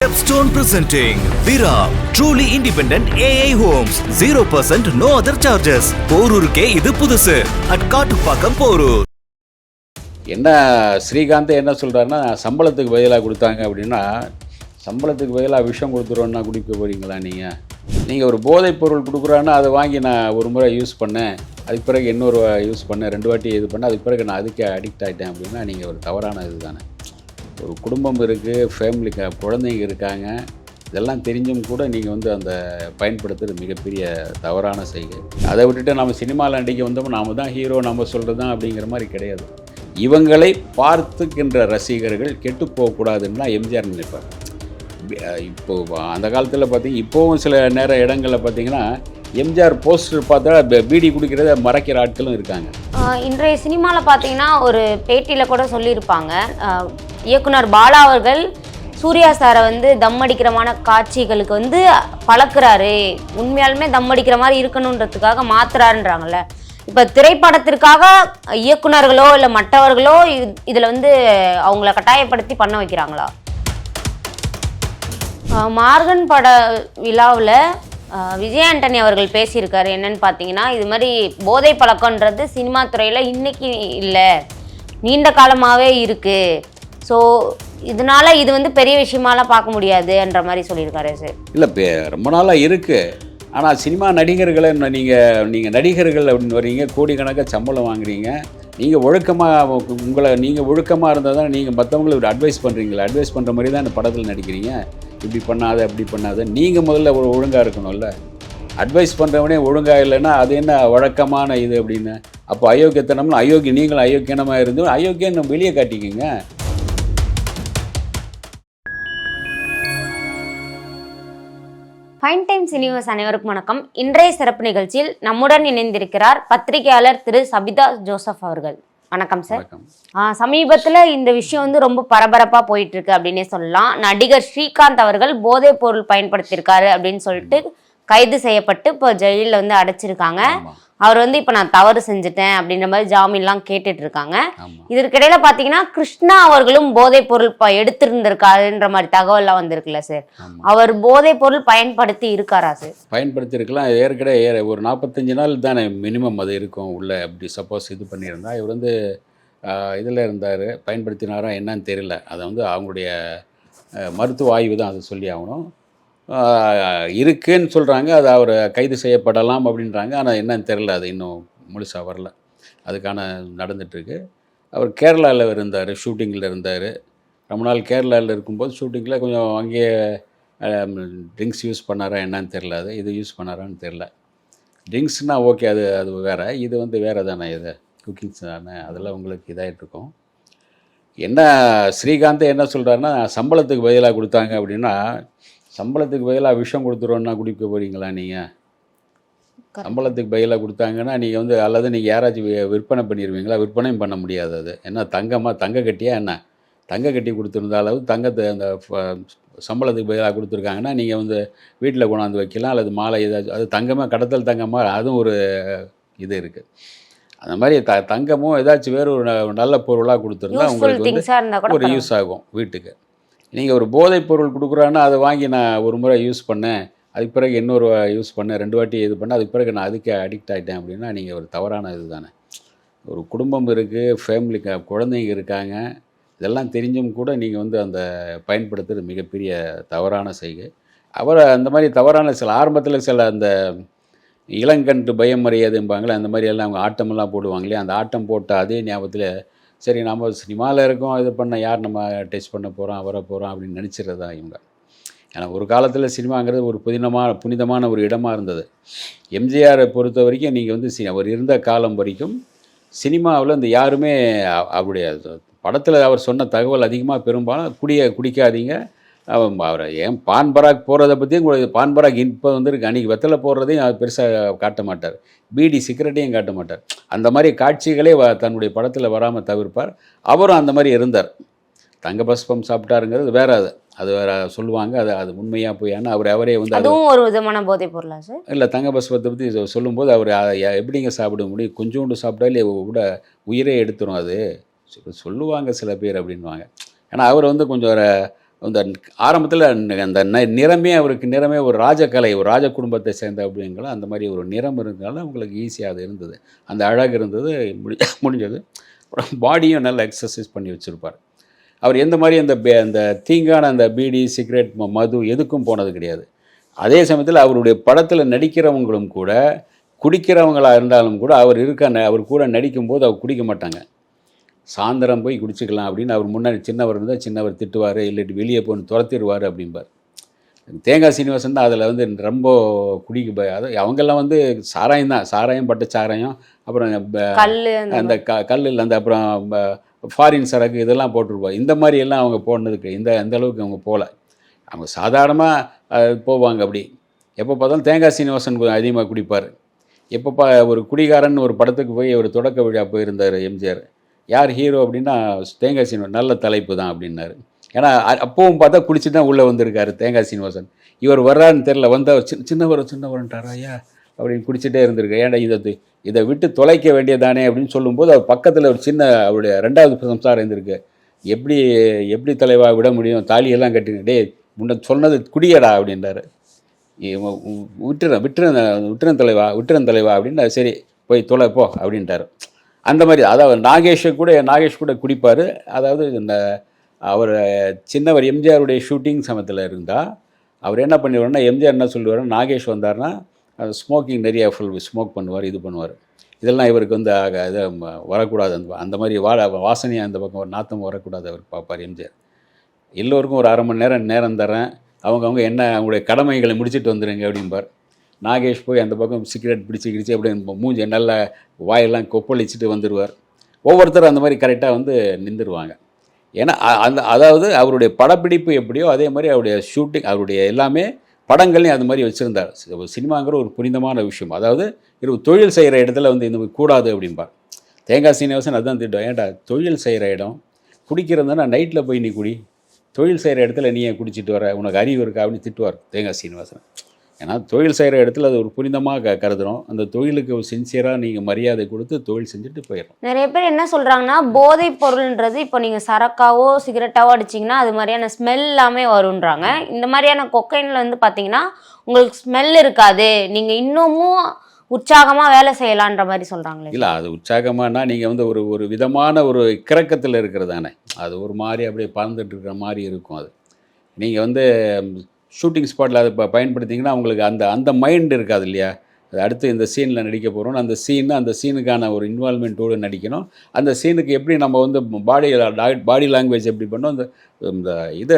Stepstone presenting Vira, truly independent AI homes, 0% no other charges. போரூருக்கே இது புதுசு at Kattupakkam Porur. என்ன ஸ்ரீகாந்த் என்ன சொல்கிறாருன்னா, சம்பளத்துக்கு பதிலாக கொடுத்தாங்க அப்படின்னா, சம்பளத்துக்கு பதிலாக விஷம் கொடுத்துருவோன்னா குடிக்க போகிறீங்களா நீங்கள் ஒரு போதைப் பொருள் கொடுக்குறான்னா அதை வாங்கி நான் ஒரு முறை யூஸ் பண்ணேன், அதுக்கு பிறகு இன்னொரு யூஸ் பண்ணேன், 2 வாட்டி இது பண்ணேன், அதுக்கு பிறகு நான் அதுக்கு அடிக்ட் ஆகிட்டேன் அப்படின்னா நீங்கள் ஒரு தவறான இது தானே. ஒரு குடும்பம் இருக்குது, ஃபேமிலி குழந்தைங்க இருக்காங்க, இதெல்லாம் தெரிஞ்சும் கூட நீங்கள் அந்த பயன்படுத்துறது மிகப்பெரிய தவறான செய்கை. அதை விட்டுட்டு நம்ம சினிமாவில் நடிக்க வந்தோம், நாம் தான் ஹீரோ, நம்ம சொல்கிறது தான் அப்படிங்கிற மாதிரி கிடையாது. இவங்களை பார்த்துக்கின்ற ரசிகர்கள் கெட்டு போகக்கூடாதுன்னு தான் எம்ஜிஆர் நினைப்பார். இப்போது அந்த காலத்தில் பார்த்தீங்கன்னா, இப்போவும் சில இடங்களில் பார்த்தீங்கன்னா எம்ஜிஆர் போஸ்டர் பார்த்தா பீடி குடிக்கிறத மறைக்கிற ஆட்களும் இருக்காங்க. இன்றைய சினிமாவில் பார்த்தீங்கன்னா ஒரு பேட்டியில் கூட சொல்லியிருப்பாங்க, இயக்குனர் பாலா அவர்கள் சூர்யா சாரை தம் அடிக்கிறமான காட்சிகளுக்கு பழக்கிறாரு, உண்மையாலுமே தம் அடிக்கிற மாதிரி இருக்கணுன்றதுக்காக மாத்துறாருன்றாங்கல்ல. இப்போ திரைப்படத்திற்காக இயக்குனர்களோ இல்லை மற்றவர்களோ இதில் அவங்கள கட்டாயப்படுத்தி பண்ண வைக்கிறாங்களா? மார்கன் பட விழாவில் விஜய் ஆண்டனி அவர்கள் பேசியிருக்காரு. என்னன்னு பார்த்தீங்கன்னா, இது மாதிரி போதை பழக்கன்றது சினிமா துறையில் இன்னைக்கு இல்லை, நீண்ட காலமாகவே இருக்குது. ஸோ இதனால இது பெரிய விஷயமாலாம் பார்க்க முடியாதுன்ற மாதிரி சொல்லியிருக்காரு சார். இல்லை, ரொம்ப நாளாக இருக்குது. ஆனால் சினிமா நடிகர்களை நீங்கள் நடிகர்கள் அப்படின்னு வர்றீங்க, கோடிக்கணக்காக சம்பளம் வாங்குறீங்க, நீங்கள் ஒழுக்கமாக நீங்கள் ஒழுக்கமாக இருந்தால் தான் நீங்கள் மற்றவங்களுக்கு அட்வைஸ் பண்ணுறீங்களா, அட்வைஸ் பண்ணுற மாதிரி தான் இந்த படத்தில் நடிக்கிறீங்க. இப்படி பண்ணாத அப்படி பண்ணாத, நீங்கள் முதல்ல ஒரு ஒழுங்காக இருக்கணும்ல. அட்வைஸ் பண்ணுறவனே ஒழுங்காக இல்லைன்னா அது என்ன வழக்கமான இது அப்படின்னு. அப்போ அயோக்கியத்தனம்னு நீங்களும் அயோக்கியனமாக இருந்து அயோக்கியம் வெளியே காட்டிக்கிங்க. ஃபைன் டைம்ஸ் யூனிவர்ஸ் அனைவருக்கும் வணக்கம். இன்றைய சிறப்பு நிகழ்ச்சியில் நம்முடன் இணைந்திருக்கிறார் பத்திரிகையாளர் திரு சபிதா ஜோசப் அவர்கள். வணக்கம் சார். சமீபத்தில் இந்த விஷயம் ரொம்ப பரபரப்பாக போயிட்டு இருக்கு அப்படின்னே சொல்லலாம். நடிகர் ஸ்ரீகாந்த் அவர்கள் போதைப் பொருள் பயன்படுத்தியிருக்காரு அப்படின்னு சொல்லிட்டு கைது செய்யப்பட்டு இப்போ ஜெயிலில் அடைச்சிருக்காங்க. அவர் இப்போ நான் தவறு செஞ்சுட்டேன் அப்படின்ற மாதிரி ஜாமீன்லாம் கேட்டுட்டு இருக்காங்க. இதற்கிடையில பார்த்தீங்கன்னா கிருஷ்ணா அவர்களும் போதைப் பொருள் எடுத்திருந்திருக்காருன்ற மாதிரி தகவல்லாம் வந்திருக்குல்ல சார். அவர் போதைப் பொருள் பயன்படுத்தி இருக்காரா சார்? பயன்படுத்தி இருக்கலாம். ஏற்கனவே ஒரு 45 நாள் தானே மினிமம் அது இருக்கும் உள்ள. அப்படி சப்போஸ் இது பண்ணியிருந்தா இவர் இதில் இருந்தார், பயன்படுத்தினாரா என்னன்னு தெரியல. அதை அவங்களுடைய மருத்துவ ஆய்வு தான் அதை சொல்லி ஆகணும். இருக்குன்னு சொல்கிறாங்க, அது அவர் கைது செய்யப்படலாம் அப்படின்றாங்க. ஆனால் என்னன்னு தெரில, அது இன்னும் முழுசாக வரல. அதுக்கான நடந்துகிட்ருக்கு. அவர் கேரளாவில் இருந்தார், ஷூட்டிங்கில் இருந்தார். ரொம்ப நாள் கேரளாவில் இருக்கும்போது ஷூட்டிங்கில் கொஞ்சம் அங்கேயே ட்ரிங்க்ஸ் யூஸ் பண்ணாரா என்னன்னு தெரில. அது இது யூஸ் பண்ணாரான்னு தெரில. ட்ரிங்க்ஸ்னால் ஓகே, அது வேறு. இது வேறு தானே, இது குக்கிங்ஸ் தானே, அதெல்லாம் உங்களுக்கு இதாகிட்ருக்கும். என்ன ஸ்ரீகாந்த் என்ன சொல்கிறாருன்னா, சம்பளத்துக்கு பதிலாக கொடுத்தாங்க அப்படின்னா, சம்பளத்துக்கு பதிலாக விஷம் கொடுத்துருவோன்னா குடிக்க போகிறீங்களா நீங்கள்? சம்பளத்துக்கு பதிலாக கொடுத்தாங்கன்னா நீங்கள் அல்லது நீங்கள் யாராச்சும் விற்பனை பண்ணிடுவீங்களா? விற்பனையும் பண்ண முடியாது. அது என்ன தங்க கட்டியா என்ன? தங்க கட்டி கொடுத்துருந்த அளவு தங்கத்தை அந்த சம்பளத்துக்கு பதிலாக கொடுத்துருக்காங்கன்னா நீங்கள் வீட்டில் கொண்டாந்து வைக்கலாம், அல்லது மாலை ஏதாச்சும். அது தங்கமாக, கடத்தல் தங்கமாக, அதுவும் ஒரு இது இருக்குது. அந்த மாதிரி தங்கமும் ஏதாச்சும் வேறு ஒரு நல்ல பொருளாக கொடுத்துருந்தா உங்களுக்கு ஒரு யூஸ் ஆகும் வீட்டுக்கு. நீங்கள் ஒரு போதைப் பொருள் கொடுக்குறான்னா அதை வாங்கி நான் ஒரு முறை யூஸ் பண்ணேன், அதுக்கு பிறகு இன்னொரு யூஸ் பண்ணேன், 2 வாட்டி இது பண்ணேன், அதுக்கு பிறகு நான் அதுக்கு அடிக்ட் ஆகிட்டேன் அப்படின்னா நீங்கள் ஒரு தவறான இது தானே. ஒரு குடும்பம் இருக்குது, ஃபேமிலி குழந்தைங்க இருக்காங்க, இதெல்லாம் தெரிஞ்சும் கூட நீங்கள் அந்த பயன்படுத்துறது மிகப்பெரிய தவறான செய்கை. அவர் அந்த மாதிரி தவறான ஆரம்பத்தில் சில அந்த இளங்கன்று பயம் அறியாதும்பாங்களே, அந்த மாதிரியெல்லாம் அவங்க ஆட்டமெல்லாம் போடுவாங்களே, அந்த ஆட்டம் போட்ட அதே ஞாபகத்தில் சரி நம்ம சினிமாவில் இருக்கோம், இது பண்ண யார் நம்ம டெஸ்ட் பண்ண போகிறோம், வர போகிறோம் அப்படின்னு நினச்சிடுறதா இவங்க. ஏன்னா ஒரு காலத்தில் சினிமாங்கிறது ஒரு புனிதமான ஒரு இடமாக இருந்தது. எம்ஜிஆரை பொறுத்த வரைக்கும் நீங்கள் அவர் இருந்த காலம் வரைக்கும் சினிமாவில் யாருமே அவருடைய படத்தில் அவர் சொன்ன தகவல் அதிகமாக பெரும்பாலும் குடிக்காதீங்க, அவரை ஏன் பான் பராக் போகிறத பற்றியும், பான் பராக் இப்போ அன்றைக்கி வெத்தலை போடுறதையும் அவர் பெருசாக காட்ட மாட்டார், பீடி சிகரெட்டையும் காட்ட மாட்டார். அந்த மாதிரி காட்சிகளே தன்னுடைய படத்தில் வராமல் தவிர்ப்பார். அவரும் அந்த மாதிரி இருந்தார். தங்க பஸ்பம் சாப்பிட்டாருங்கிறது வேறு, அது வேறு சொல்லுவாங்க. அது உண்மையாக போயான்னு அவரே அதுவும் ஒரு விதமான போதைப் பொருளா சார்? இல்லை, தங்க பஸ்பத்தை பற்றி சொல்லும்போது அவர் எப்படிங்க சாப்பிட முடியும், கொஞ்சோண்டு சாப்பிட்டாலே கூட உயிரே எடுத்துரும் அது சொல்லுவாங்க சில பேர் அப்படின்வாங்க. ஏன்னா அவர் கொஞ்சம் அந்த ஆரம்பத்தில் அந்த நிறமே அவருக்கு நிறமே ஒரு ராஜகலை, ஒரு ராஜ குடும்பத்தை சேர்ந்த அப்படிங்களா அந்த மாதிரி ஒரு நிறம் இருந்ததுனால அவங்களுக்கு ஈஸியாக அது இருந்தது. அந்த அழகு இருந்தது, முடிஞ்சது. அப்புறம் பாடியும் நல்லா எக்ஸசைஸ் பண்ணி வச்சுருப்பார். அவர் எந்த மாதிரி அந்த தீங்கான அந்த பீடி, சிகரெட், மது எதுக்கும் போனது கிடையாது. அதே சமயத்தில் அவருடைய படத்தில் நடிக்கிறவங்களும் கூட குடிக்கிறவங்களாக இருந்தாலும் கூட அவர் கூட நடிக்கும்போது அவர் குடிக்க மாட்டாங்க. சாயந்தரம் போய் குடிச்சிக்கலாம் அப்படின்னு அவர் முன்னாடி சின்னவர் இருந்தால் சின்னவர் திட்டுவார், இல்லாட்டி வெளியே போன்னு துரத்திடுவார் அப்படிம்பார். தேங்காய் சீனிவாசன் தான் அதில் வந்து ரொம்ப அது அவங்கெல்லாம் வந்து சாராயம் தான், சாராயம், பட்டு சாராயம், அப்புறம் அந்த கல்லில் அந்த அப்புறம் ஃபாரின் சரக்கு இதெல்லாம் போட்டிருப்பார். இந்த மாதிரி எல்லாம் அவங்க போனதுக்கு அந்த அளவுக்கு அவங்க போகல. அவங்க சாதாரணமாக போவாங்க. அப்படி எப்போ பார்த்தாலும் தேங்காய் சீனிவாசன் அதிகமாக குடிப்பார். எப்போ ஒரு குடிகாரன் ஒரு படத்துக்கு போய் ஒரு தொடக்க விழா போயிருந்தார் எம்ஜிஆர். யார் ஹீரோ அப்படின்னா தேங்காய் சீனிவாசன். நல்ல தலைப்பு தான் அப்படின்னாரு. ஏன்னா அப்பவும் பார்த்தா குடிச்சு தான் உள்ளே வந்திருக்காரு தேங்காய் சீனிவாசன். இவர் வர்றான்னு தெரில, வந்தால் சின்னவரன்ட்டாரா ஐயா அப்படின்னு குடிச்சிட்டே இருந்திருக்கு. ஏன்னா இதை விட்டு தொலைக்க வேண்டியதானே அப்படின்னு சொல்லும்போது அவர் பக்கத்தில் ஒரு சின்ன அவருடைய 2வது சம்சாரம் இருந்திருக்கு. எப்படி தலைவா விட முடியும், தாலியெல்லாம் கட்டிங்க, டே முன்ன சொன்னது குடியடா அப்படின்றாரு. விட்டுறன் தலைவா அப்படின்னு, சரி போய் தொலை போ அப்படின்ட்டார். அந்த மாதிரி அதாவது நாகேஷ் கூட குடிப்பார். அதாவது அவர் சின்னவர் எம்ஜிஆருடைய ஷூட்டிங் சமயத்தில் இருந்தால் அவர் என்ன பண்ணிடுவார்னா, எம்ஜிஆர் என்ன சொல்லுவார், நாகேஷ் வந்தார்னா ஸ்மோக்கிங் நிறைய ஸ்மோக் பண்ணுவார், இது பண்ணுவார். இதெல்லாம் இவருக்கு வந்து இது வரக்கூடாது, அந்த மாதிரி வாசனையாக அந்த பக்கம் ஒரு நாத்தம் வரக்கூடாது அவர் பார்ப்பார் எம்ஜிஆர். எல்லோருக்கும் ஒரு 1/2 மணி நேரம் தரேன், அவங்க என்ன அவங்களுடைய கடமைகளை முடிச்சுட்டு வந்துடுங்க அப்படிம்பார். நாகேஷ் போய் அந்த பக்கம் சிகரெட் பிடிச்சி அப்படியே மூஞ்சி நல்லா வாயெல்லாம் கொப்பளிச்சுட்டு வந்துடுவார். ஒவ்வொருத்தரும் அந்த மாதிரி கரெக்டாக வந்து நின்றுடுவாங்க. ஏன்னா அதாவது அவருடைய படப்பிடிப்பு எப்படியோ அதே மாதிரி அவருடைய ஷூட்டிங், அவருடைய எல்லாமே படங்கள்லையும் அது மாதிரி வச்சுருந்தார். சினிமாங்கிற ஒரு புனிதமான விஷயம். அதாவது தொழில் செய்கிற இடத்துல வந்து இந்த கூடாது அப்படிம்பார். தேங்காய் சீனிவாசன் அதுதான் திட்டம். ஏன்டா தொழில் செய்கிற இடம், குடிக்கிறதுனா நைட்டில் போய் நீ குடி, தொழில் செய்கிற இடத்துல நீ ஏன் குடிச்சிட்டு வர, உனக்கு அறிவு இருக்கா அப்படின்னு திட்டுவார் தேங்காய் சீனிவாசன். ஏன்னா தொழில் செய்கிற இடத்துல அது ஒரு புனிதமாக கருதுகிறோம். அந்த தொழிலுக்கு ஒரு சின்சியராக நீங்கள் மரியாதை கொடுத்து தொழில் செஞ்சுட்டு போயிடும். நிறைய பேர் என்ன சொல்கிறாங்கன்னா, போதைப் பொருள்ன்றது இப்போ நீங்கள் சரக்காவோ சிகரெட்டாவோ அடிச்சிங்கன்னா அது மாதிரியான ஸ்மெல் எல்லாமே வருன்றாங்க. இந்த மாதிரியான கொக்கைனில் வந்து பார்த்தீங்கன்னா உங்களுக்கு ஸ்மெல் இருக்காது, நீங்கள் இன்னமும் உற்சாகமாக வேலை செய்யலான்ற மாதிரி சொல்கிறாங்களே. இல்லை, அது உற்சாகமானா நீங்கள் வந்து ஒரு விதமான ஒரு கிறக்கத்தில் இருக்கிறதானே, அது ஒரு மாதிரி அப்படியே பறந்துட்டு இருக்கிற மாதிரி இருக்கும். அது நீங்கள் வந்து ஷூட்டிங் ஸ்பாட்டில் அதை பயன்படுத்திங்கன்னா உங்களுக்கு அந்த மைண்ட் இருக்காது இல்லையா. அது அடுத்து இந்த சீனில் நடிக்க போகிறோம், அந்த சீனுக்கான ஒரு இன்வால்மெண்ட்டோடு நடிக்கணும். அந்த சீனுக்கு எப்படி நம்ம வந்து பாடி லாங்குவேஜ் எப்படி பண்ணோம், இந்த இதை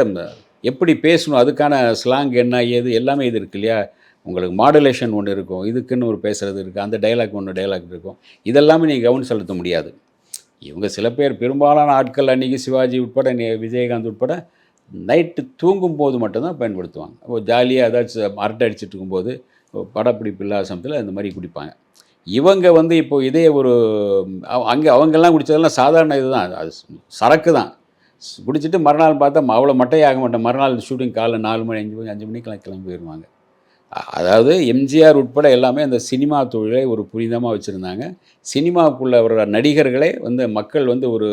எப்படி பேசணும், அதுக்கான ஸ்லாங் என்ன ஏது எல்லாமே இது இருக்கு இல்லையா. உங்களுக்கு மாடுலேஷன் ஒன்று இருக்கும், இதுக்குன்னு ஒரு பேசுகிறது இருக்குது, அந்த டைலாக் இருக்கும். இதெல்லாமே நீங்கள் கவனம் செலுத்த முடியாது. இவங்க சில பேர் பெரும்பாலான ஆட்கள் அன்றைக்கி சிவாஜி உட்பட விஜயகாந்த் உட்பட நைட்டு தூங்கும்போது மட்டும்தான் பயன்படுத்துவாங்க. ஜாலியாக ஏதாச்சும் அரட்டை அடிச்சுட்டு இருக்கும்போது படப்பிடிப்பு இல்லாத சமயத்தில் இந்த மாதிரி குடிப்பாங்க. இவங்க வந்து இப்போது இதே ஒரு அவங்கெல்லாம் குடித்ததெல்லாம் சாதாரண இதுதான், அது சரக்கு தான். குடிச்சிட்டு மறுநாள் பார்த்தா அவ்வளோ மட்டையாக மாட்டேன், மறுநாள் ஷூட்டிங் காலைல 4 மணி 5 மணிக்கெல்லாம் கிளம்பி போயிடுவாங்க. அதாவது எம்ஜிஆர் உட்பட எல்லாமே அந்த சினிமா தொழிலை ஒரு புனிதமாக வச்சுருந்தாங்க. சினிமாவுக்குள்ளே வர்ற நடிகர்களே வந்து மக்கள் வந்து ஒரு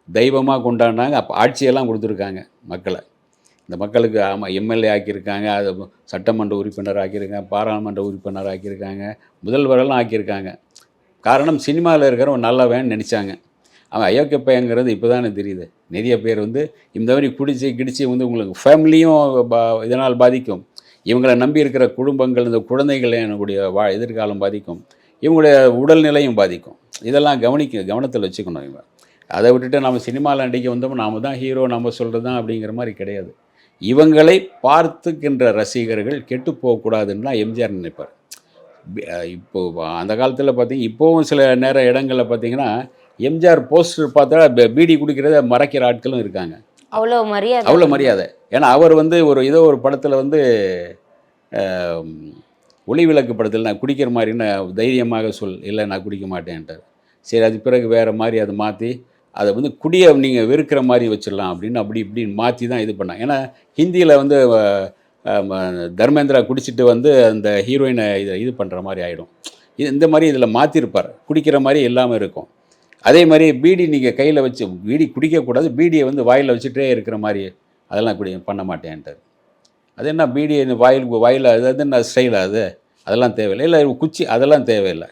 தெய்வமாக கொண்டாடினாங்க. அப்போ ஆட்சியெல்லாம் கொடுத்துருக்காங்க மக்களை. இந்த மக்களுக்கு எம்எல்ஏ ஆக்கியிருக்காங்க, அது சட்டமன்ற உறுப்பினர் ஆக்கியிருக்காங்க, பாராளுமன்ற உறுப்பினர் ஆக்கியிருக்காங்க, முதல்வரெல்லாம் ஆக்கியிருக்காங்க. காரணம் சினிமாவில் இருக்கிறவன் நல்லவன் நினச்சாங்க. அவன் அயோக்கிய பையங்கிறது இப்போ தானே தெரியுது. நிறைய பேர் வந்து இந்த மாதிரி கிடிச்சு வந்து உங்களுக்கு ஃபேமிலியும் இதனால் பாதிக்கும், இவங்களை நம்பி இருக்கிற குடும்பங்கள், இந்த குழந்தைகள் என்னுடைய எதிர்காலம் பாதிக்கும், இவங்களுடைய உடல்நிலையும் பாதிக்கும். இதெல்லாம் கவனத்தில் வச்சுக்கணும். இவங்க அதை விட்டுட்டு நம்ம சினிமாவில் நடிக்க வந்தோம், நாம் தான் ஹீரோ, நம்ம சொல்கிறது தான் அப்படிங்கிற மாதிரி கிடையாது. இவங்களை பார்த்துக்கின்ற ரசிகர்கள் கெட்டு போகக்கூடாதுன்னா எம்ஜிஆர் நினைப்பார். இப்போது அந்த காலத்தில் பார்த்தீங்கன்னா, இப்போவும் சில இடங்களில் பார்த்தீங்கன்னா எம்ஜிஆர் போஸ்டர் பார்த்தா பீடி குடிக்கிறத மறைக்கிற ஆட்களும் இருக்காங்க. அவ்வளோ மரியாதை. ஏன்னா அவர் வந்து ஒரு படத்தில் வந்து ஒளி விளக்கு படத்தில் நான் குடிக்கிற மாதிரின்னு தைரியமாக இல்லை நான் குடிக்க மாட்டேன்ட்டார். சரி, அது பிறகு வேறு மாதிரி அதை மாற்றி அதை வந்து குடியை நீங்கள் வெறுக்கிற மாதிரி வச்சிடலாம் அப்படின்னு இப்படின்னு மாற்றி தான் இது பண்ணாங்க. ஏன்னா ஹிந்தியில் வந்து தர்மேந்திரா குடிச்சிட்டு வந்து அந்த ஹீரோயினை இது பண்ணுற மாதிரி ஆகிடும். இந்த மாதிரி இதில் மாற்றிருப்பார், குடிக்கிற மாதிரி எல்லாமே இருக்கும். அதே மாதிரி பீடி நீங்கள் கையில் வச்சு பீடி குடிக்கக்கூடாது, பீடியை வந்து வாயில் வச்சுட்டே இருக்கிற மாதிரி அதெல்லாம் பண்ண மாட்டேன்ட்டார். அது என்ன பீடி வாயில் அது என்ன ஸ்டைலாக அதெல்லாம் தேவையில்லை. இல்லை குச்சி அதெல்லாம் தேவையில்லை.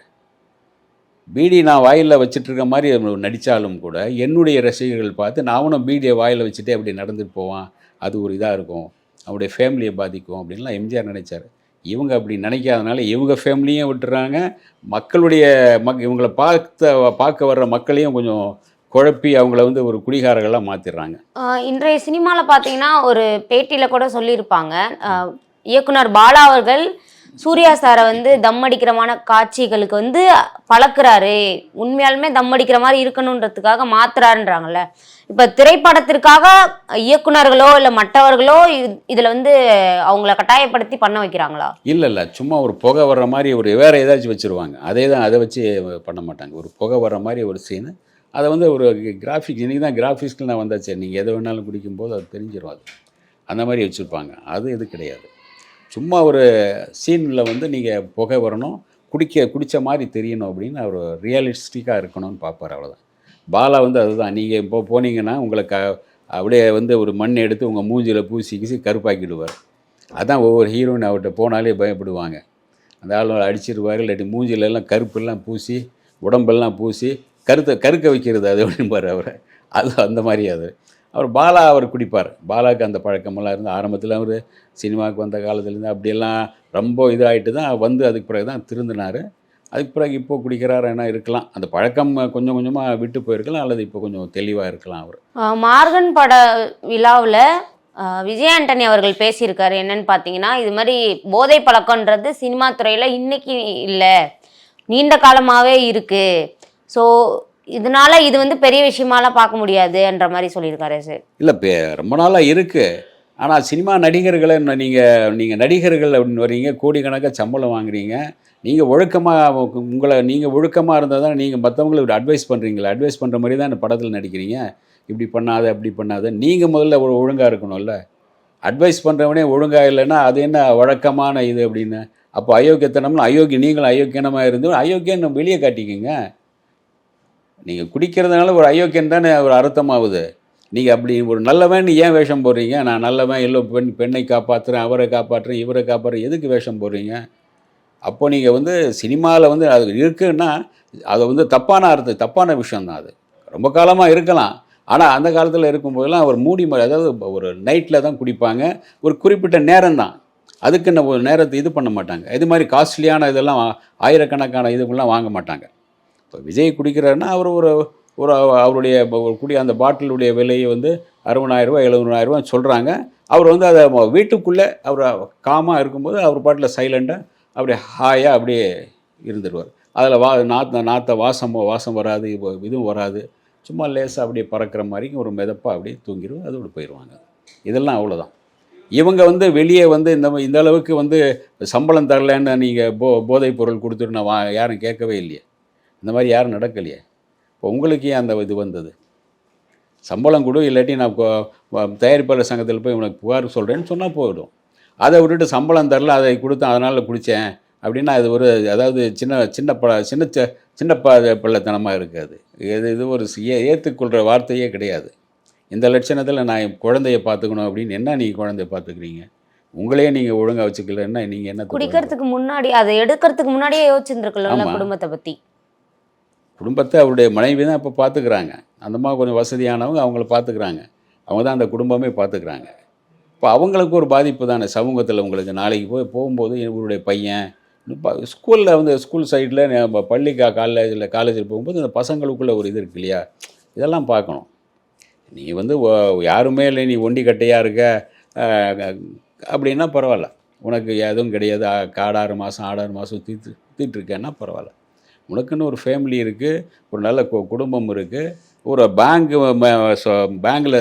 பீடி நான் வாயில் வச்சுட்ருக்க மாதிரி நடித்தாலும் கூட என்னுடைய ரசிகர்கள் பார்த்து நானும் பீடியை வாயில் வச்சுட்டே அப்படி நடந்துட்டு போவான், அது ஒரு இதாக இருக்கும், அவருடைய ஃபேமிலியை பாதிக்கும் அப்படின்லாம் எம்ஜிஆர் நினைச்சார். இவங்க அப்படி நினைக்காதனால இவங்க ஃபேமிலியும் விட்டுறாங்க, மக்களுடைய இவங்களை பார்க்க வர்ற மக்களையும் கொஞ்சம் குழப்பி அவங்கள ஒரு குடிகாரர்களாக மாற்றிடுறாங்க. இன்றைய சினிமாவில் பார்த்தீங்கன்னா ஒரு பேட்டியில் கூட சொல்லியிருப்பாங்க, இயக்குனர் பாலா அவர்கள் சூர்யா சாரை தம் அடிக்கிறமான காட்சிகளுக்கு பழக்கிறாரு, உண்மையாலுமே தம் அடிக்கிற மாதிரி இருக்கணுன்றதுக்காக மாத்துறாருன்றாங்கல்ல. இப்போ திரைப்படத்திற்காக இயக்குனர்களோ இல்லை மற்றவர்களோ இதில் அவங்கள கட்டாயப்படுத்தி பண்ண வைக்கிறாங்களா? இல்லை, சும்மா ஒரு புகை வர்ற மாதிரி வேறு ஏதாச்சும் வச்சுருவாங்க, அதை வச்சு பண்ண மாட்டாங்க. ஒரு புகை வர்ற மாதிரி ஒரு சீனு, அதை ஒரு கிராஃபிக்ஸ், இன்றைக்கி தான் கிராஃபிக்ஸ்க்கு நான் வந்தாச்சு, நீங்கள் எதை வேணாலும் குடிக்கும்போது அது தெரிஞ்சிடும், அது அந்த மாதிரி வச்சுருப்பாங்க. அது இது கிடையாது. சும்மா ஒரு சீனில் நீங்கள் புகை வரணும், குடித்த மாதிரி தெரியணும் அப்படின்னு அவர் ரியலிஸ்டிக்காக இருக்கணும்னு பார்ப்பார், அவ்வளோதான். பாலா அதுதான், நீங்கள் இப்போ போனீங்கன்னா உங்களுக்கு அப்படியே ஒரு மண் எடுத்து உங்கள் மூஞ்சியில் பூசி கருப்பாக்கிடுவார். அதான் ஒவ்வொரு ஹீரோயின் அவர்கிட்ட போனாலே பயப்படுவாங்க. அந்த ஆள் அடிச்சிடுவார், இல்லாட்டி மூஞ்சிலெல்லாம் கருப்பெல்லாம் பூசி உடம்பெல்லாம் பூசி கருக்க வைக்கிறது அது அப்படின்பார் அவர். அது அந்த மாதிரி அவர் பாலா அவர் குடிப்பார். பாலாவுக்கு அந்த பழக்கமெல்லாம் இருந்து ஆரம்பத்தில் அவர் சினிமாவுக்கு வந்த காலத்துலேருந்து அப்படியெல்லாம் ரொம்ப இதாகிட்டு தான் அதுக்கு பிறகு தான் திருந்தினார். அதுக்கு பிறகு இப்போ குடிக்கிறார் என்ன இருக்கலாம், அந்த பழக்கம் கொஞ்சம் கொஞ்சமாக விட்டு போயிருக்கலாம், அல்லது இப்போ கொஞ்சம் தெளிவாக இருக்கலாம். அவர் மார்கன் பட விழாவில் விஜய் ஆண்டனி அவர்கள் பேசியிருக்காரு. என்னன்னு பார்த்தீங்கன்னா, இது மாதிரி போதை பழக்கன்றது சினிமா துறையில் இன்னைக்கு இல்லை, நீண்ட காலமாகவே இருக்குது. ஸோ இதனால இது பெரிய விஷயமாலாம் பார்க்க முடியாதுன்ற மாதிரி சொல்லியிருக்காரு சார். இல்லை, ரொம்ப நாளாக இருக்குது. ஆனால் சினிமா நடிகர்களை நீங்கள் நடிகர்கள் அப்படின்னு வர்றீங்க, கோடிக்கணக்காக சம்பளம் வாங்குறீங்க, நீங்கள் ஒழுக்கமாக நீங்கள் ஒழுக்கமாக இருந்தால் தான் நீங்கள் மற்றவங்களுக்கு அட்வைஸ் பண்ணுறீங்களா, அட்வைஸ் பண்ணுற மாதிரி தான் இந்த படத்தில் நடிக்கிறீங்க, இப்படி பண்ணாத அப்படி பண்ணாத. நீங்கள் முதல்ல ஒழுங்காக இருக்கணும்ல. அட்வைஸ் பண்ணுறவனே ஒழுங்காக இல்லைன்னா அது என்ன வழக்கமான இது அப்படின்னு. அப்போ அயோக்கியத்தனம்னா நீங்களும் அயோக்கியனமாக இருந்து அயோக்கியம் வெளியே காட்டிக்கிங்க. நீங்கள் குடிக்கிறதுனால ஒரு அயோக்கியம் தானே ஒரு அர்த்தமாகுது. நீங்கள் அப்படி ஒரு நல்லவன் ஏன் வேஷம் போடுறீங்க? நான் நல்லவன், எல்லோ பெண்ணை காப்பாற்றுறேன், அவரை காப்பாற்றுறேன், இவரை காப்பாற்றுறேன், எதுக்கு வேஷம் போடுறீங்க? அப்போ நீங்கள் சினிமாவில் அது இருக்குன்னா அது தப்பான அர்த்தம், தப்பான விஷயந்தான். அது ரொம்ப காலமாக இருக்கலாம். ஆனால் அந்த காலத்தில் இருக்கும்போதெல்லாம் ஒரு அதாவது ஒரு நைட்டில் தான் குடிப்பாங்க, ஒரு குறிப்பிட்ட நேரம் தான், அதுக்கு ஒரு நேரத்தை இது பண்ண மாட்டாங்க. இது மாதிரி காஸ்ட்லியான இதெல்லாம் ஆயிரக்கணக்கான இதுக்கெல்லாம் வாங்க மாட்டாங்க. இப்போ விஜய் குடிக்கிறாருன்னா அவர் ஒரு அவருடைய அந்த பாட்டிலுடைய விலையை 60,000 ரூபா 70,000 சொல்கிறாங்க. அவர் அதை வீட்டுக்குள்ளே அவர் காமாக இருக்கும்போது அவர் பாட்டில் சைலண்டாக அப்படியே ஹாயாக அப்படியே இருந்துடுவார். அதில் நாற்ற வாசம் வராது, இதுவும் வராது, சும்மா லேசாக அப்படியே பறக்கிற மாதிரி ஒரு மிதப்பாக அப்படியே தூங்கிடுவோம், அதோடு போயிடுவாங்க. இதெல்லாம் அவ்வளோதான். இவங்க வெளியே இந்த அளவுக்கு சம்பளம் தரலன்னு நீங்கள் போதைப் பொருள் கொடுத்துட்டு நான் யாரும் கேட்கவே இல்லையே, இந்த மாதிரி யாரும் நடக்கலையே. இப்போ உங்களுக்கு ஏன் அந்த இது வந்தது? சம்பளம் கொடு, இல்லாட்டி நான் தயாரிப்பாளர் சங்கத்தில் போய் உனக்கு புகார் சொல்கிறேன்னு சொன்னால் போயிடும். அதை விட்டுட்டு சம்பளம் தரல, அதை கொடுத்தேன் அதனால் குடித்தேன் அப்படின்னா அது அதாவது சின்ன பிள்ளைத்தனமாக இருக்காது. இது ஒரு ஏற்றுக்கொள்கிற வார்த்தையே கிடையாது. இந்த லட்சணத்தில் நான் என் குழந்தைய பார்த்துக்கணும் அப்படின்னு என்ன நீங்கள் குழந்தைய பார்த்துக்கிறீங்க? உங்களையே நீங்கள் ஒழுங்காக வச்சுக்கலன்னா நீங்கள் என்ன? குடிக்கிறதுக்கு முன்னாடி, அதை எடுக்கிறதுக்கு முன்னாடியே யோசிச்சுருக்கலாம் குடும்பத்தை பற்றி. குடும்பத்தை அவருடைய மனைவி தான் இப்போ பார்த்துக்கிறாங்க. அந்த மாதிரி கொஞ்சம் வசதியானவங்க அவங்கள பார்த்துக்கிறாங்க, அவங்க தான் அந்த குடும்பமே பார்த்துக்கிறாங்க. இப்போ அவங்களுக்கு ஒரு பாதிப்பு தானே சமூகத்தில். உங்களுக்கு நாளைக்கு போகும்போது இவருடைய பையன் ஸ்கூலில் ஸ்கூல் சைடில் பள்ளி காலேஜில் போகும்போது இந்த பசங்களுக்குள்ளே ஒரு இது இருக்கு இல்லையா, இதெல்லாம் பார்க்கணும். நீ யாருமே இல்லை, நீ ஒண்டி கட்டையாக இருக்க அப்படின்னா பரவாயில்ல, உனக்கு எதுவும் கிடையாது, 6 மாதம் தீட்டுருக்கேன்னா பரவாயில்ல. உனக்குன்னு ஒரு ஃபேமிலி இருக்குது, ஒரு நல்ல குடும்பம் இருக்குது, ஒரு பேங்கில்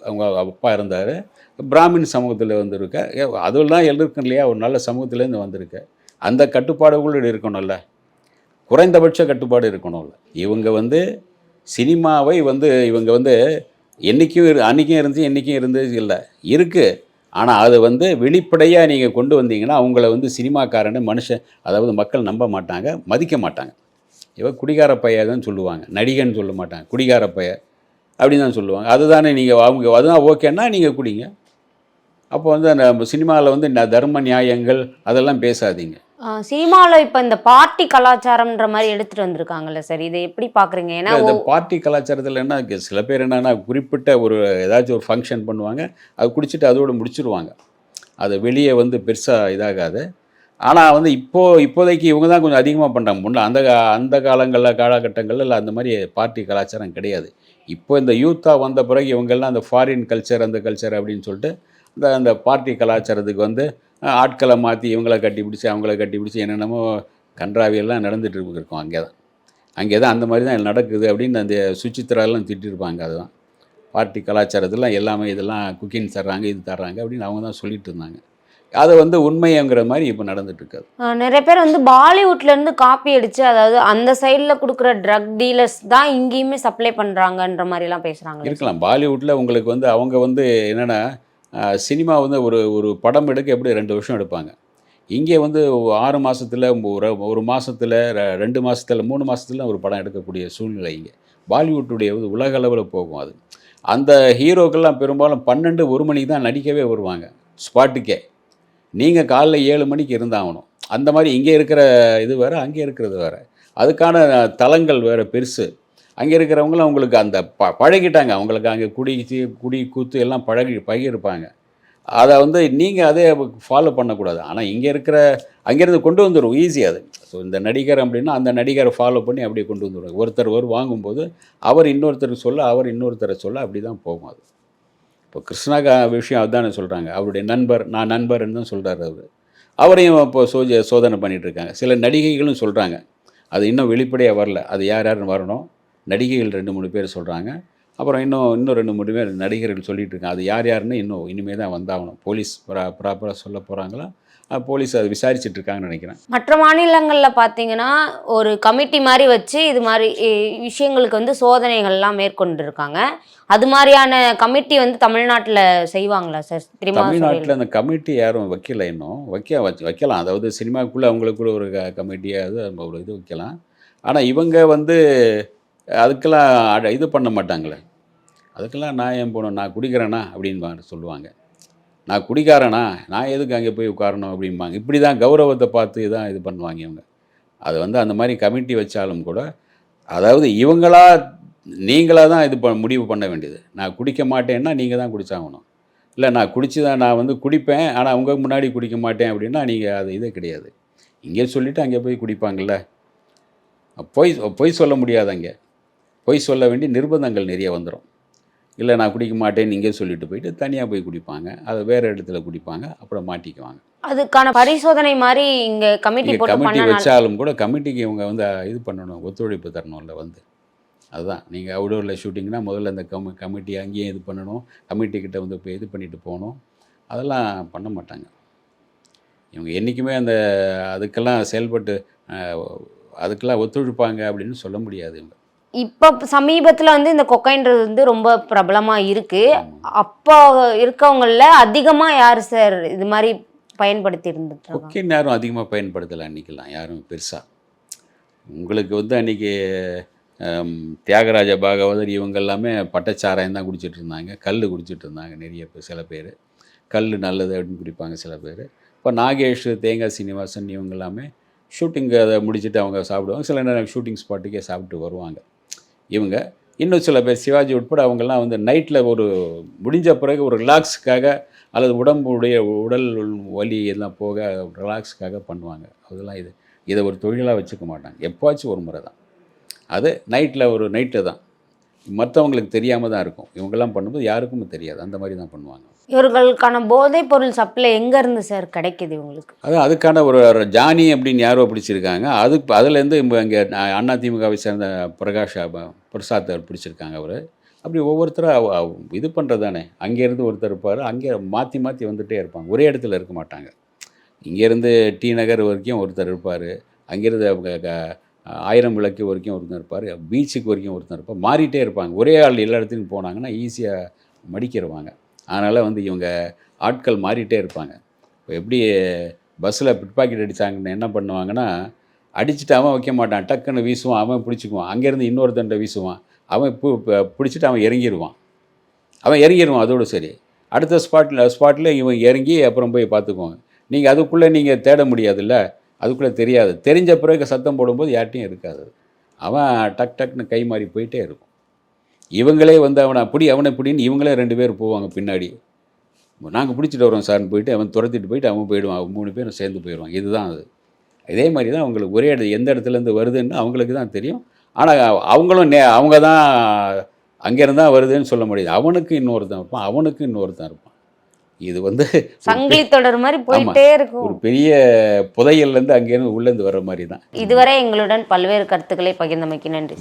அவங்க அப்பா இருந்தார், பிராமின் சமூகத்தில் இருக்க, அதெல்லாம் இருக்கும் இல்லையா, ஒரு நல்ல சமூகத்துலேருந்து வந்திருக்க. அந்த கட்டுப்பாடுகளோடு இருக்கணும்ல, குறைந்தபட்ச கட்டுப்பாடு இருக்கணும்ல. இவங்க சினிமாவை இவங்க என்றைக்கும் அன்றைக்கும் இருந்துச்சு, என்றைக்கும் இருந்தது இல்லை, இருக்குது. ஆனால் அது வெளிப்படையாக நீங்கள் கொண்டு வந்தீங்கன்னா அவங்கள சினிமாக்காரன்னு மனுஷன், அதாவது மக்கள் நம்ப மாட்டாங்க, மதிக்க மாட்டாங்க. இவன் குடிகார பையன் தான் சொல்லுவாங்க, நடிகன்னு சொல்ல மாட்டாங்க, குடிகார பையன். அப்படின்னு தான் சொல்லுவாங்க. அதுதானே நீங்கள் அவங்க அதுதான் ஓகேன்னா நீங்கள் குடிங்க. அப்போ வந்து அந்த சினிமாவில் வந்து தர்ம நியாயங்கள் அதெல்லாம் பேசாதீங்க. சினிமாவில் இப்போ இந்த பார்ட்டி கலாச்சாரம்ன்ற மாதிரி எடுத்துகிட்டு வந்திருக்காங்கல்ல சார், இதை எப்படி பார்க்குறீங்க? ஏன்னா இந்த பார்ட்டி கலாச்சாரத்தில் என்ன சில பேர் என்னென்னா குறிப்பிட்ட ஒரு ஏதாச்சும் ஒரு ஃபங்க்ஷன் பண்ணுவாங்க, அது குடிச்சிட்டு அதோடு முடிச்சுடுவாங்க. அது வெளியே வந்து பெருசாக இதாகாது. ஆனால் வந்து இப்போதைக்கு இவங்க தான் கொஞ்சம் அதிகமாக பண்ணுறாங்க. முன்னே அந்த காலகட்டங்களில் அந்த மாதிரி பார்ட்டி கலாச்சாரம் கிடையாது. இப்போ இந்த யூத்தாக வந்த பிறகு இவங்கெல்லாம் அந்த ஃபாரின் கல்ச்சர் அந்த கல்ச்சர் அப்படின்னு சொல்லிட்டு அந்த பார்ட்டி கலாச்சாரத்துக்கு வந்து ஆட்களை மாற்றி இவங்கள கட்டிப்பிடிச்சி அவங்கள கட்டிப்பிடிச்சி என்னென்னமோ கன்றாவியெல்லாம் நடந்துகிட்டு இருக்கும். அங்கே தான் அந்த மாதிரி தான் நடக்குது அப்படின்னு அந்த சுச்சித்திராலாம் திட்டிருப்பாங்க. அதுதான் பார்ட்டி கலாச்சாரத்தில் எல்லாமே இதெல்லாம் குக்கிங் தர்றாங்க இது தர்றாங்க அப்படின்னு அவங்க தான் சொல்லிட்டு இருந்தாங்க. அதை வந்து உண்மைங்கிற மாதிரி இப்போ நடந்துட்டு இருக்காது. நிறைய பேர் வந்து பாலிவுட்லேருந்து காப்பி அடித்து, அதாவது அந்த சைடில் கொடுக்குற ட்ரக் டீலர்ஸ் தான் இங்கேயுமே சப்ளை பண்ணுறாங்கன்ற மாதிரிலாம் பேசுகிறாங்க. இருக்கலாம். பாலிவுட்டில் உங்களுக்கு வந்து அவங்க வந்து என்னென்னா சினிமா வந்து ஒரு படம் எடுக்க எப்படி 2 வருஷம் எடுப்பாங்க. இங்கே வந்து 6 மாதத்தில் ஒரு மாதத்தில் 2 மாதத்தில் 3 மாதத்துல ஒரு படம் எடுக்கக்கூடிய சூழ்நிலை இங்கே. பாலிவுட்டுடைய உலக அளவில் போகும். அது அந்த ஹீரோக்கெல்லாம் பெரும்பாலும் 12-1 மணிக்கு தான் நடிக்கவே வருவாங்க ஸ்பாட்டுக்கே. நீங்கள் காலைல 7 மணிக்கு இருந்தாகணும். அந்த மாதிரி இங்கே இருக்கிற இது வேறு, அங்கே இருக்கிறது வேறு. அதுக்கான தளங்கள் வேறு பெருசு. அங்கே இருக்கிறவங்களும் அவங்களுக்கு அந்த பழகிட்டாங்க. அவங்களுக்கு அங்கே குடி கூத்து எல்லாம் பழகிருப்பாங்க. அதை வந்து நீங்கள் அதே ஃபாலோ பண்ணக்கூடாது. ஆனால் அங்கேருந்து கொண்டு வந்துடும் ஈஸி அது. ஸோ இந்த நடிகர் அப்படின்னா அந்த நடிகரை ஃபாலோ பண்ணி அப்படியே கொண்டு வந்துடுவாங்க. ஒருத்தர் வாங்கும்போது அவர் இன்னொருத்தருக்கு சொல்ல, அவர் இன்னொருத்தரை சொல்ல, அப்படி தான் போகும் அது. இப்போ கிருஷ்ணா விஷயம் அதுதானே சொல்கிறாங்க. அவருடைய நண்பர், நான் நண்பர்ன்னு தான் சொல்கிறார் அவர். அவரையும் இப்போ சோதனை பண்ணிகிட்ருக்காங்க. சில நடிகைகளும் சொல்கிறாங்க. அது இன்னும் வெளிப்படையாக வரல. அது யாருன்னு வரணும். நடிகைகள் 2-3 பேர் சொல்கிறாங்க. அப்புறம் இன்னும் 2-3 பேர் நடிகர்கள் சொல்லிகிட்டு இருக்காங்க. அது யாருன்னு இனிமேல் தான் வந்தாகணும். போலீஸ் ப்ராப்பராக சொல்ல போகிறாங்களா, போலீஸ் அதை விசாரிச்சுட்டு இருக்காங்கன்னு நினைக்கிறேன். மற்ற மாநிலங்களில் பார்த்தீங்கன்னா ஒரு கமிட்டி மாதிரி வச்சு இது மாதிரி விஷயங்களுக்கு வந்து சோதனைகள்லாம் மேற்கொண்டு இருக்காங்க. அது மாதிரியான கமிட்டி வந்து தமிழ்நாட்டில் செய்வாங்களா சார்? தமிழ்நாட்டில் அந்த கமிட்டி யாரும் வைக்கல. இன்னும் வைக்கலாம். அதாவது சினிமாக்குள்ளே அவங்களுக்குள்ள ஒரு கமிட்டியாவது ஒரு இது வைக்கலாம். ஆனால் இவங்க வந்து அதுக்கெல்லாம் இது பண்ண மாட்டாங்களே. அதுக்கெல்லாம் நான் ஏன் போகணும், நான் குடிக்கிறேனா அப்படின்னு சொல்லுவாங்க. நான் குடிக்காரனா, நான் எதுக்கு அங்கே போய் உட்காரணும் அப்படிம்பாங்க. இப்படி தான் கௌரவத்தை பார்த்து தான் இது பண்ணுவாங்க இவங்க. அது வந்து அந்த மாதிரி கமிட்டி வச்சாலும் கூட, அதாவது நீங்களாக தான் இது முடிவு பண்ண வேண்டியது. நான் குடிக்க மாட்டேன்னா நீங்கள் தான் குடிச்சாகணும். இல்லை நான் நான் வந்து குடிப்பேன், ஆனால் உங்கள் முன்னாடி குடிக்க மாட்டேன் அப்படின்னா நீங்கள் அது இதே கிடையாது. இங்கே சொல்லிவிட்டு அங்கே போய் குடிப்பாங்கள்ல. பொய் சொல்ல முடியாது. அங்கே பொய் சொல்ல வேண்டிய நிர்பந்தங்கள் நிறைய வந்துடும். இல்லை நான் குடிக்க மாட்டேன்னு இங்கே சொல்லிட்டு போயிட்டு தனியாக போய் குடிப்பாங்க. அதை வேறு இடத்துல குடிப்பாங்க. அப்புறம் மாட்டிக்குவாங்க. அதுக்கான பரிசோதனை மாதிரி இங்கே கமிட்டி வச்சாலும் கூட கமிட்டிக்கு இவங்க வந்து இது பண்ணணும், ஒத்துழைப்பு தரணும்ல வந்து. அதுதான் நீங்கள் அவுடோரில் ஷூட்டிங்னா முதல்ல அந்த கமிட்டி அங்கேயும் இது பண்ணணும். கமிட்டிக்கிட்ட வந்து இப்போ இது பண்ணிட்டு போகணும். அதெல்லாம் பண்ண மாட்டாங்க இவங்க. என்றைக்குமே அதுக்கெல்லாம் செயல்பட்டு அதுக்கெல்லாம் ஒத்துழைப்பாங்க அப்படின்னு சொல்ல முடியாது இவங்க. இப்போ சமீபத்தில் வந்து இந்த கொக்கைன்றது வந்து ரொம்ப பிரபலமாக இருக்குது. அப்போ இருக்கவங்கள அதிகமாக யார் சார் இது மாதிரி பயன்படுத்தி இருந்துட்டு? கொக்கைன் யாரும் அதிகமாக பயன்படுத்தலை அன்றைக்கெல்லாம் யாரும் பெருசாக. உங்களுக்கு வந்து அன்றைக்கி தியாகராஜ பாகவதர் இவங்க எல்லாமே பட்டச்சாராயம் தான் குடிச்சிட்டு இருந்தாங்க. கல் குடிச்சிட்டு இருந்தாங்க நிறைய பேர். சில பேர் கல் நல்லது அப்படின்னு குடிப்பாங்க சில பேர். இப்போ நாகேஷ், தேங்காய் சீனிவாசன் இவங்க எல்லாமே ஷூட்டிங்கு அதை முடிச்சுட்டு அவங்க சாப்பிடுவாங்க. சில நேரம் ஷூட்டிங் ஸ்பாட்டுக்கே சாப்பிட்டு வருவாங்க இவங்க. இன்னும் சில பேர் சிவாஜி உட்பட அவங்கெல்லாம் வந்து நைட்டில் முடிஞ்ச பிறகு ஒரு ரிலாக்ஸுக்காக அல்லது உடல் வலி எல்லாம் போக ரிலாக்ஸுக்காக பண்ணுவாங்க. அதெல்லாம் இதை ஒரு தொழிலாக வச்சுக்க மாட்டாங்க. எப்போவாச்சும் ஒரு முறை தான் அது. நைட்டில் தான் மற்றவங்களுக்கு தெரியாமல் தான் இருக்கும். இவங்கெல்லாம் பண்ணும்போது யாருக்கும் தெரியாது. அந்த மாதிரி தான் பண்ணுவாங்க. இவர்களுக்கான போதைப் பொருள் சப்ளை எங்கேருந்து சார் கிடைக்கிது இவங்களுக்கு? அதுக்கான ஒரு ஜானி அப்படின்னு யாரோ பிடிச்சிருக்காங்க. அதுலேருந்து இங்கே அதிமுகவை சேர்ந்த பிரசாத் பிடிச்சிருக்காங்க. அவர் அப்படி ஒவ்வொருத்தராக இது பண்ணுறது தானே. அங்கேருந்து ஒருத்தர் இருப்பார், அங்கே மாற்றி வந்துகிட்டே இருப்பாங்க. ஒரே இடத்துல இருக்க மாட்டாங்க. இங்கேருந்து டி நகர் வரைக்கும் ஒருத்தர் இருப்பார், அங்கேருந்து ஆயிரம் விளக்கு வரைக்கும் ஒருத்தர் இருப்பார், பீச்சுக்கு வரைக்கும் ஒருத்தர் இருப்பார். மாறிட்டே இருப்பாங்க. ஒரே ஆள் எல்லா இடத்துலையும் போனாங்கன்னா ஈஸியாக மடிக்கிடுவாங்க. அதனால் வந்து இவங்க ஆட்கள் மாறிட்டே இருப்பாங்க. இப்போ எப்படி பஸ்ஸில் பிட் பாக்கெட் அடித்தாங்கன்னு என்ன பண்ணுவாங்கன்னா, அடிச்சுட்டு அவன் வைக்க மாட்டான், டக்குன்னு வீசுவான், அவன் பிடிச்சிக்குவான். அங்கேருந்து இன்னொருத்தன்ட்ட வீசுவான், அவன் பிடிச்சிட்டு அவன் இறங்கிடுவான் அதோடு சரி. அடுத்த ஸ்பாட்டில் இவன் இறங்கி அப்புறம் போய் பார்த்துக்குவாங்க. நீங்கள் அதுக்குள்ளே நீங்கள் தேட முடியாதுல்ல, அதுக்குள்ளே தெரியாது. தெரிஞ்ச பிறகு சத்தம் போடும்போது யார்ட்டையும் இருக்காது. அவன் டக்குன்னு கை மாறி போயிட்டே இருக்கும். இவங்களே வந்து அவனை பிடின்னு இவங்களே 2 பேர் போவாங்க பின்னாடி. நாங்கள் பிடிச்சிட்டு வரோம் சார்னு போயிட்டு அவன் துரத்திட்டு போயிட்டு அவன் போயிடுவான். 3 பேரும் சேர்ந்து போயிடுவான். இதுதான் அது. இதே மாதிரி தான் அவங்களுக்கு ஒரே எந்த இடத்துலேருந்து வருதுன்னு அவங்களுக்கு தான் தெரியும். ஆனால் அவங்களும் அவங்க தான் அங்கேருந்து தான் வருதுன்னு சொல்ல முடியாது. அவனுக்கு இன்னொருத்தன் இருப்பான். இது வந்து சங்கிலி தொடர் மாதிரி போயிட்டே இருக்கும். ஒரு பெரிய புதையல்லேருந்து அங்கேருந்து உள்ளேருந்து வர்ற மாதிரி தான். இதுவரை எங்களுடன் பல்வேறு கருத்துக்களை பகிர்ந்தமைக்கு நன்றி.